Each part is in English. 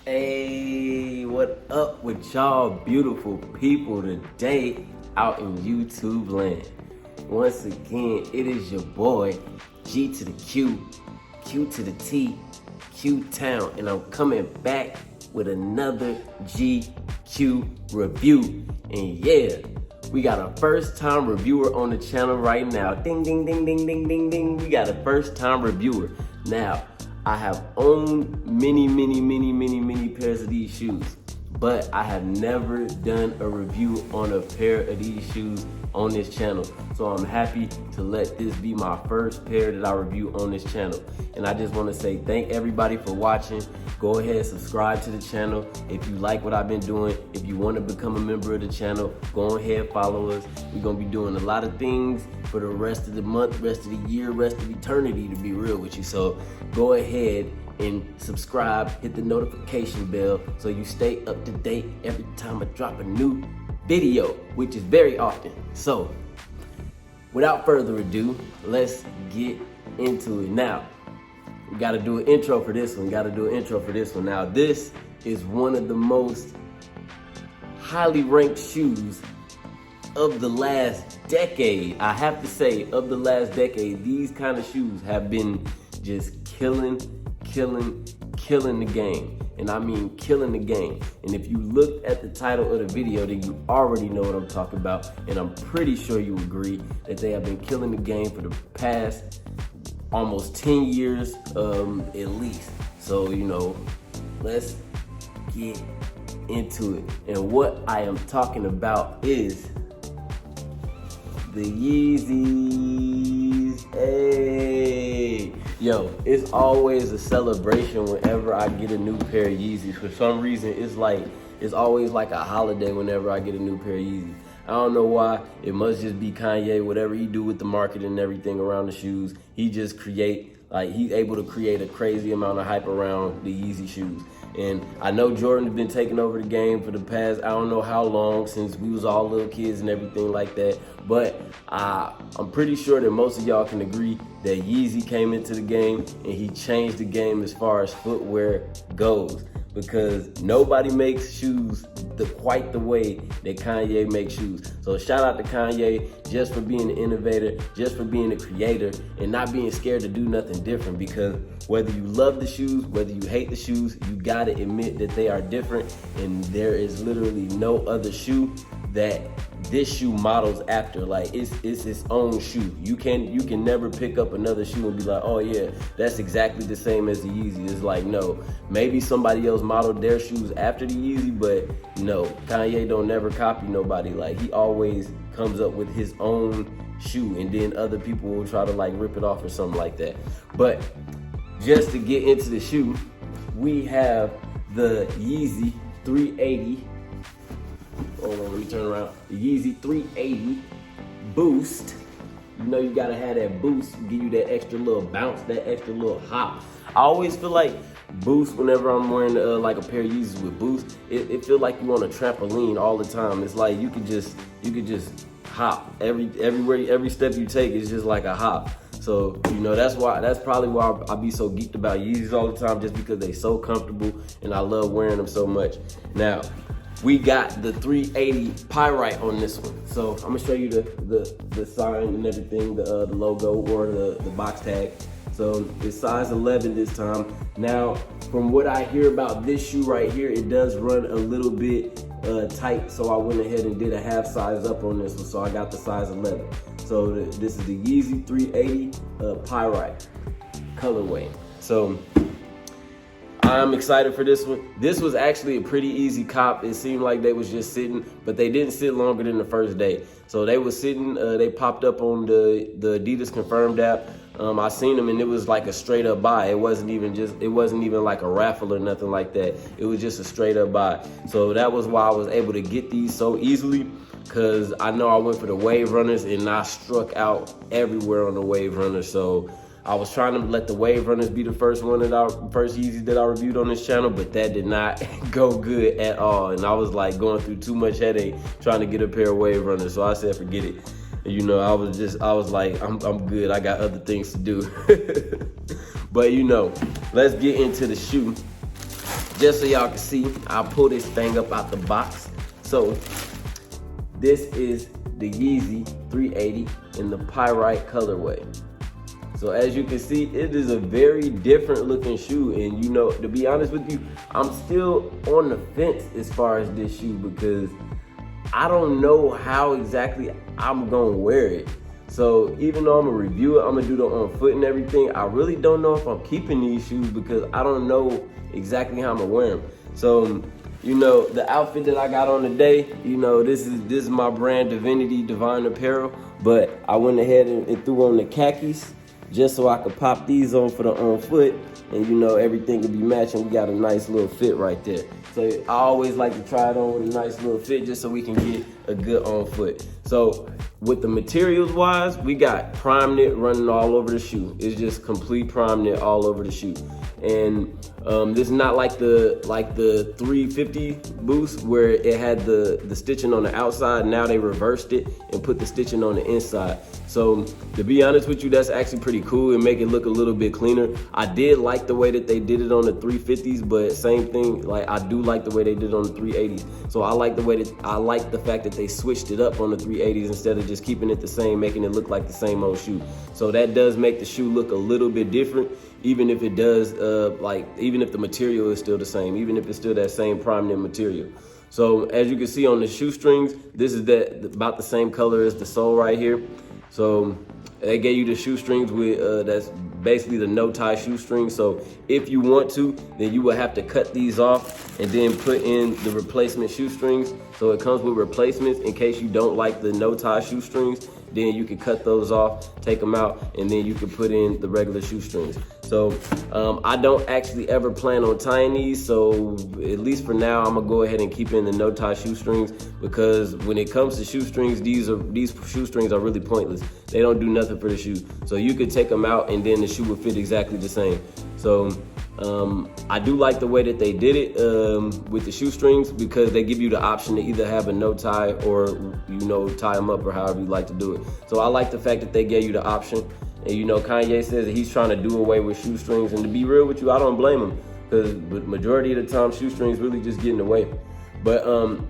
Hey, what up with y'all beautiful people today out in YouTube land? Once again, it is your boy, G to the Q, Q to the T, Q Town, and I'm coming back with another GQ review. And yeah, we got a first time reviewer on the channel right now. Ding, ding, ding, ding, ding, ding, ding. We got a first time reviewer. Now, I have owned many pairs of these shoes, but I have never done a review on a pair of these shoes on this channel. So I'm happy to let this be my first pair that I review on this channel. And I just want to say thank everybody for watching. Go ahead and subscribe to the channel if you like what I've been doing. If you want to become a member of the channel, go ahead, follow us. We're going to be doing a lot of things for the rest of the month, rest of the year, rest of eternity, to be real with you. So go ahead and subscribe, hit the notification bell so you stay up to date every time I drop a new video, which is very often. So without further ado, let's get into it. Now, we got to do an intro for this one. Now, this is one of the most highly ranked shoes of the last decade. I have to say, of the last decade, these kind of shoes have been just killing the game. And I mean killing the game. And if you looked at the title of the video, then you already know what I'm talking about. And I'm pretty sure you agree that they have been killing the game for the past almost 10 years at least. So, you know, let's get into it. And what I am talking about is the Yeezys. Hey, yo, it's always a celebration whenever I get a new pair of Yeezys. For some reason, it's always like a holiday whenever I get a new pair of Yeezys. I don't know why. It must just be Kanye. Whatever he do with the marketing and everything around the shoes, he just he's able to create a crazy amount of hype around the Yeezy shoes. And I know Jordan has been taking over the game for the past, I don't know how long, since we was all little kids and everything like that. But I'm pretty sure that most of y'all can agree that Yeezy came into the game and he changed the game as far as footwear goes. Because nobody makes shoes quite the way that Kanye makes shoes. So shout out to Kanye just for being an innovator, just for being a creator, and not being scared to do nothing different. Because whether you love the shoes, whether you hate the shoes, you gotta admit that they are different, and there is literally no other shoe that this shoe models after. Like it's its own shoe. You can never pick up another shoe and be like, oh yeah, that's exactly the same as the Yeezy. It's like, no, maybe somebody else modeled their shoes after the Yeezy, but no, Kanye don't never copy nobody. Like he always comes up with his own shoe, and then other people will try to like rip it off or something like that. But just to get into the shoe, we have the Yeezy 380. Hold on, let me turn around. The Yeezy 380 Boost. You know you gotta have that boost, give you that extra little bounce, that extra little hop. I always feel like Boost, whenever I'm wearing like a pair of Yeezys with Boost, it feels like you on a trampoline all the time. It's like you could just hop. Every step you take is just like a hop. So, you know, that's probably why I be so geeked about Yeezys all the time, just because they so comfortable and I love wearing them so much. Now, we got the 380 Pyrite on this one. So I'm gonna show you the sign and everything, the logo or the box tag. So it's size 11 this time. Now, from what I hear about this shoe right here, it does run a little bit tight. So I went ahead and did a half size up on this one. So I got the size 11. So this is the Yeezy 380 Pyrite colorway. So I'm excited for this one. This was actually a pretty easy cop. It seemed like they was just sitting, but they didn't sit longer than the first day. So they was sitting, they popped up on the Adidas Confirmed app. I seen them and it was like a straight up buy. It wasn't even like a raffle or nothing like that. It was just a straight up buy. So that was why I was able to get these so easily, because I know I went for the waverunners and I struck out everywhere on the waverunners. So I was trying to let the waverunners be the first Yeezys that I reviewed on this channel, but that did not go good at all. And I was like going through too much headache trying to get a pair of waverunners. So I said, forget it. You know, I was like, I'm good. I got other things to do. But you know, let's get into the shoe. just so y'all can see, I'll pull this thing up out the box. So this is the Yeezy 380 in the Pyrite colorway. So as you can see, it is a very different looking shoe. And you know, to be honest with you, I'm still on the fence as far as this shoe because I don't know how exactly I'm gonna wear it. So even though I'm gonna review it, I'm gonna do the on foot and everything, I really don't know if I'm keeping these shoes because I don't know exactly how I'm gonna wear them. So, you know, the outfit that I got on today, you know, this is my brand, Divinity Divine Apparel, but I went ahead and threw on the khakis just so I could pop these on for the on foot, and you know, everything could be matching. We got a nice little fit right there. So I always like to try it on with a nice little fit just so we can get a good on foot. So with the materials wise, we got prime knit running all over the shoe. It's just complete prime knit all over the shoe. And this is not like the 350 boost where it had the stitching on the outside. Now they reversed it and put the stitching on the inside. So to be honest with you, that's actually pretty cool and make it look a little bit cleaner. I did like the way that they did it on the 350s, but same thing, like I do like the way they did it on the 380s. So I like the fact that they switched it up on the 380s instead of just keeping it the same, making it look like the same old shoe. So that does make the shoe look a little bit different, even if it does, even if the material is still the same, even if it's still that same prime knit material. So as you can see on the shoestrings, this is about the same color as the sole right here. So they gave you the shoestrings with, that's basically the no tie shoestring. So if you want to, then you will have to cut these off and then put in the replacement shoestrings. So it comes with replacements in case you don't like the no tie shoestrings. Then you can cut those off, take them out, and then you can put in the regular shoestrings. So I don't actually ever plan on tying these, so at least for now, I'm gonna go ahead and keep in the no tie shoestrings because when it comes to shoestrings, these shoestrings are really pointless. They don't do nothing for the shoe. So you could take them out and then the shoe will fit exactly the same. So I do like the way that they did it with the shoestrings because they give you the option to either have a no tie or, you know, tie them up or however you like to do it. So I like the fact that they gave you the option. And you know, Kanye says that he's trying to do away with shoestrings, and to be real with you, I don't blame him because the majority of the time shoestrings really just get in the way. But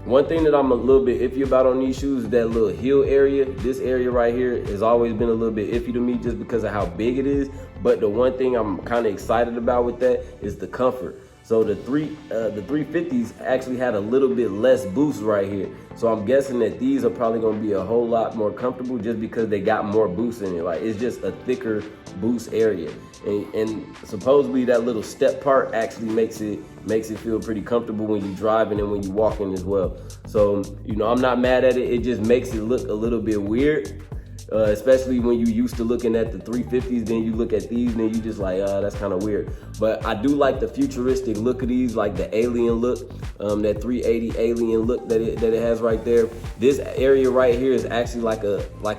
one thing that I'm a little bit iffy about on these shoes is that little heel area. This area right here has always been a little bit iffy to me just because of how big it is. But the one thing I'm kind of excited about with that is the comfort. So the 350s actually had a little bit less boost right here. So I'm guessing that these are probably gonna be a whole lot more comfortable just because they got more boost in it. Like it's just a thicker boost area. And supposedly that little step part actually makes it feel pretty comfortable when you're driving and when you're walking as well. So, you know, I'm not mad at it. It just makes it look a little bit weird. Especially when you used to looking at the 350s, then you look at these and then you just like, that's kind of weird. But I do like the futuristic look of these, like the alien look, that 380 alien look that it has right there. This area right here is actually like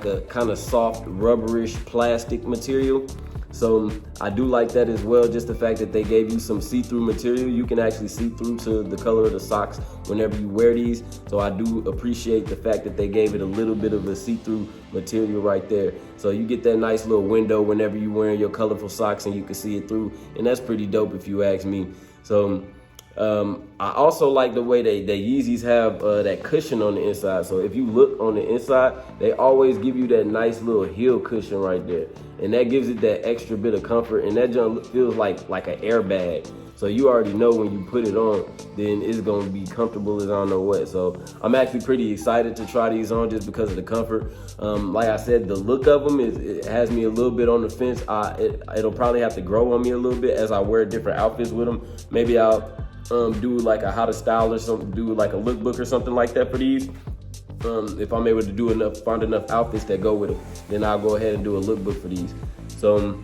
a kind of soft rubberish plastic material. So I do like that as well, just the fact that they gave you some see-through material. You can actually see through to the color of the socks whenever you wear these. So I do appreciate the fact that they gave it a little bit of a see-through material right there. So you get that nice little window whenever you're wearing your colorful socks and you can see it through. And that's pretty dope if you ask me. So I also like the way the Yeezys have that cushion on the inside. So if you look on the inside, they always give you that nice little heel cushion right there. And that gives it that extra bit of comfort. And that junk feels like an airbag. So you already know when you put it on, then it's gonna be comfortable as I don't know what. So I'm actually pretty excited to try these on just because of the comfort. Like I said, the look of them, it has me a little bit on the fence. It'll probably have to grow on me a little bit as I wear different outfits with them. Maybe I'll do like a how to style or something, do like a lookbook or something like that for these. If I'm able to find enough outfits that go with them, then I'll go ahead and do a lookbook for these. So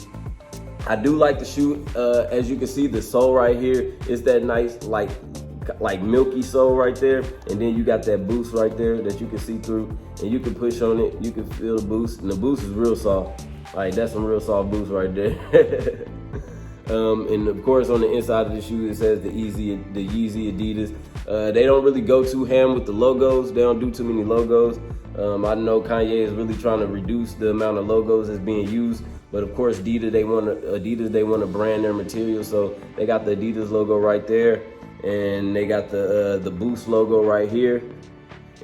I do like the shoe. As you can see, the sole right here is that nice like milky sole right there, and then you got that boost right there that you can see through, and you can push on it, you can feel the boost, and the boost is real soft. Like that's some real soft boost right there. And of course on the inside of the shoe it says the Yeezy Adidas. They don't really go too ham with the logos. They don't do too many logos. I know Kanye is really trying to reduce the amount of logos that's being used, but of course Adidas they want to brand their material, so they got the Adidas logo right there. and they got the Boost logo right here,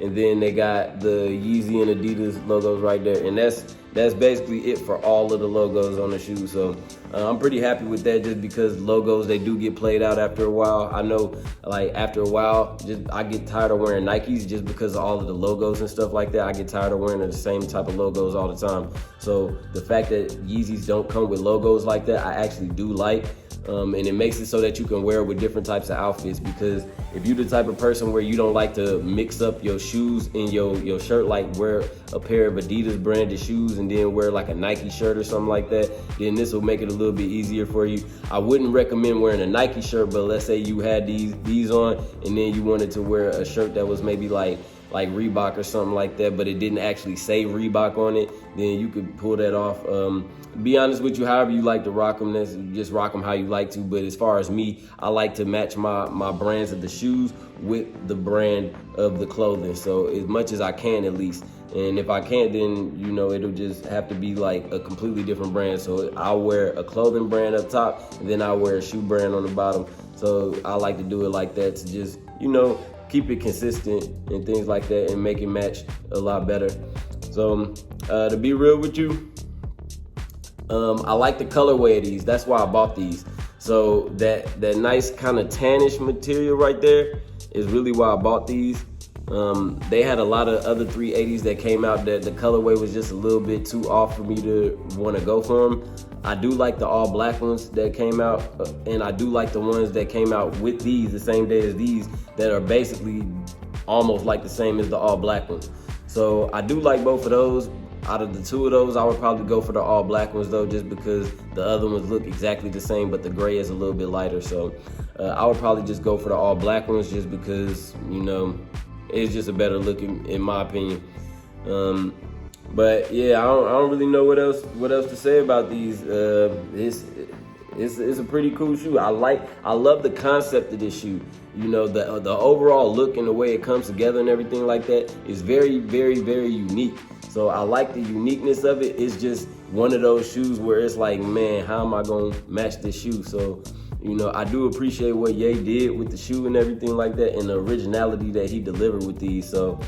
and then they got the Yeezy and Adidas logos right there, and that's basically it for all of the logos on the shoe. So I'm pretty happy with that, just because logos, they do get played out after a while. I know, like, after a while, I get tired of wearing Nikes just because of all of the logos and stuff like that. I get tired of wearing the same type of logos all the time. So the fact that Yeezys don't come with logos like that, I actually do like. And it makes it so that you can wear it with different types of outfits, because if you're the type of person where you don't like to mix up your shoes in your shirt, like wear a pair of Adidas branded shoes and then wear like a Nike shirt or something like that, then this will make it a little bit easier for you. I wouldn't recommend wearing a Nike shirt, but let's say you had these on and then you wanted to wear a shirt that was maybe like Reebok or something like that, but it didn't actually say Reebok on it, then you could pull that off. Be honest with you, however you like to rock them, just rock them how you like to. But as far as me, I like to match my brands of the shoes with the brand of the clothing, so as much as I can at least. And if I can't, then it'll just have to be like a completely different brand. So I'll wear a clothing brand up top, and then I'll wear a shoe brand on the bottom. So I like to do it like that to just keep it consistent and things like that, and make it match a lot better. So to be real with you, I like the colorway of these. That's why I bought these. So that nice kind of tannish material right there is really why I bought these. They had a lot of other 380s that came out that the colorway was just a little bit too off for me to want to go for them. I do like the all black ones that came out, and I do like the ones that came out with these the same day as these, that are basically almost like the same as the all black ones. So I do like both of those. Out of the two of those, I would probably go for the all black ones though, just because the other ones look exactly the same, but the gray is a little bit lighter. So I would probably just go for the all black ones, just because it's just a better look in my opinion. But yeah, I don't really know what else to say about these. It's a pretty cool shoe. I love the concept of this shoe. The overall look and the way it comes together and everything like that is very, very, very unique. So I like the uniqueness of it. It's just one of those shoes where it's like, man, how am I gonna match this shoe? So I do appreciate what Ye did with the shoe and everything like that, and the originality that he delivered with these. So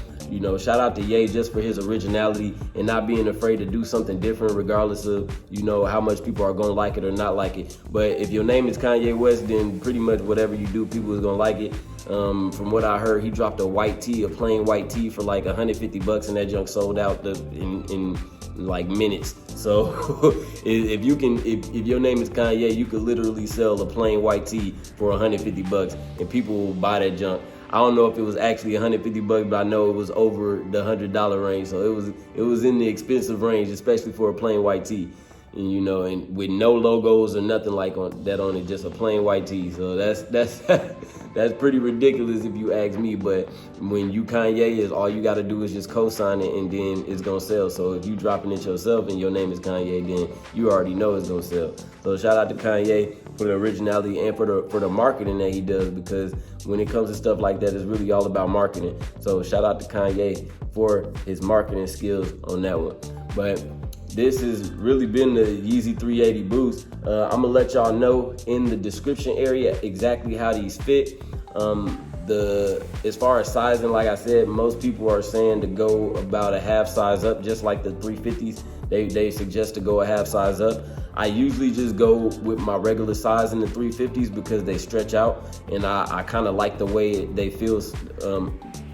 shout out to Ye just for his originality and not being afraid to do something different, regardless of how much people are gonna like it or not like it. But if your name is Kanye West, then pretty much whatever you do, people is gonna like it. From what I heard, he dropped a plain white tee for like $150, and that junk sold out in like minutes. So if your name is Kanye, you could literally sell a plain white tee for $150, and people will buy that junk. I don't know if it was actually $150, but I know it was over the $100 range. So it was in the expensive range, especially for a plain white tee. And and with no logos or nothing like that on it, just a plain white tee. So that's that's pretty ridiculous if you ask me. But when you Kanye, is all you got to do is just co-sign it, and then it's gonna sell. So if you dropping it yourself and your name is Kanye, then you already know it's gonna sell. So shout out to Kanye for the originality and for the marketing that he does, because when it comes to stuff like that, it's really all about marketing. So shout out to Kanye for his marketing skills on that one. But this has really been the Yeezy 380 Boost. I'm gonna let y'all know in the description area exactly how these fit. As far as sizing, like I said, most people are saying to go about a half size up, just like the 350s. They suggest to go a half size up. I usually just go with my regular size in the 350s because they stretch out, and I kind of like the way they feel.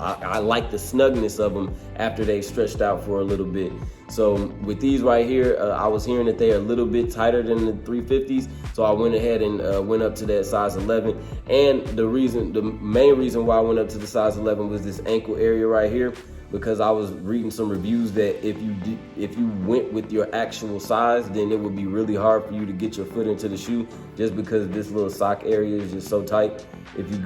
I like the snugness of them after they stretched out for a little bit. So with these right here, I was hearing that they are a little bit tighter than the 350s. So I went ahead and went up to that size 11. And the main reason why I went up to the size 11 was this ankle area right here, because I was reading some reviews that if you went with your actual size, then it would be really hard for you to get your foot into the shoe, just because this little sock area is just so tight if you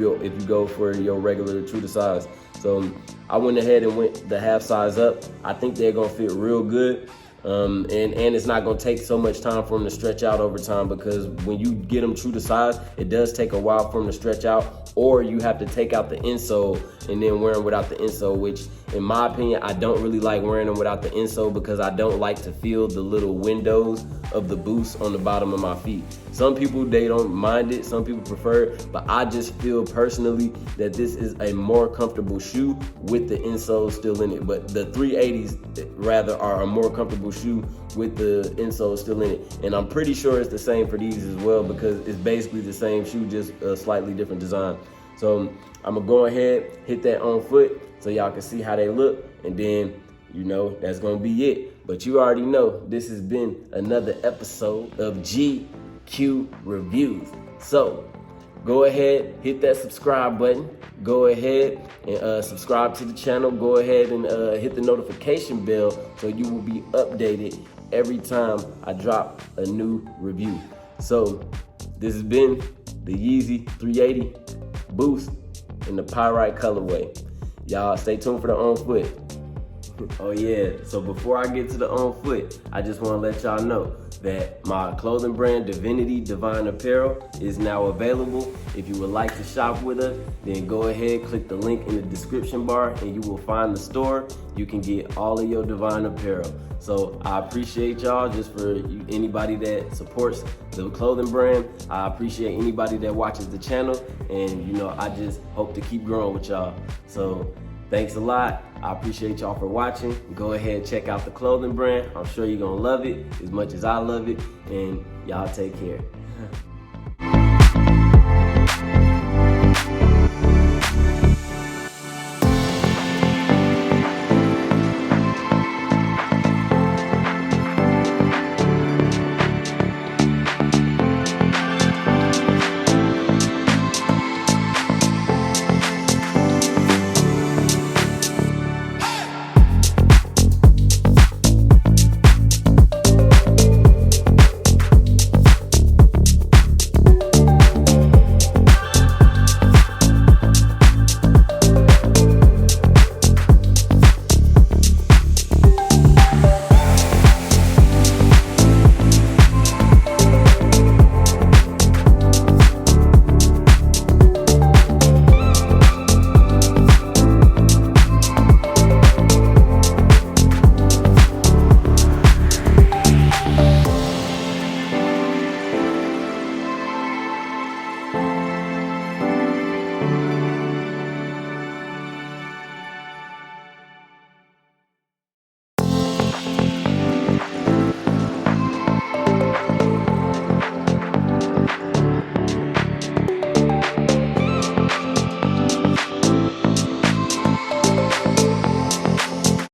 go for your regular true to size. So I went ahead and went the half size up. I think they're gonna fit real good. And it's not gonna take so much time for them to stretch out over time, because when you get them true to size, it does take a while for them to stretch out, or you have to take out the insole and then wear them without the insole, which in my opinion, I don't really like wearing them without the insole, because I don't like to feel the little windows of the boost on the bottom of my feet. Some people, they don't mind it, some people prefer it, but I just feel personally that this is a more comfortable shoe with the insole still in it. But the 380s rather are a more comfortable shoe with the insole still in it. And I'm pretty sure it's the same for these as well, because it's basically the same shoe, just a slightly different design. So I'm gonna go ahead, hit that on foot so y'all can see how they look, and then, you know, that's gonna be it. But you already know, this has been another episode of GQ Reviews. So go ahead, hit that subscribe button. Go ahead and subscribe to the channel. Go ahead and hit the notification bell so you will be updated every time I drop a new review. So this has been the Yeezy 380 Boost in the Pyrite colorway. Y'all stay tuned for the on foot. Oh yeah, so before I get to the on foot, I just want to let y'all know that my clothing brand, Divinity Divine Apparel, is now available. If you would like to shop with us, then go ahead, click the link in the description bar and you will find the store. You can get all of your Divine Apparel. So I appreciate y'all, just for anybody that supports the clothing brand. I appreciate anybody that watches the channel, and you know, I just hope to keep growing with y'all. So thanks a lot. I appreciate y'all for watching. Go ahead, check out the clothing brand. I'm sure you're gonna love it as much as I love it, and y'all take care.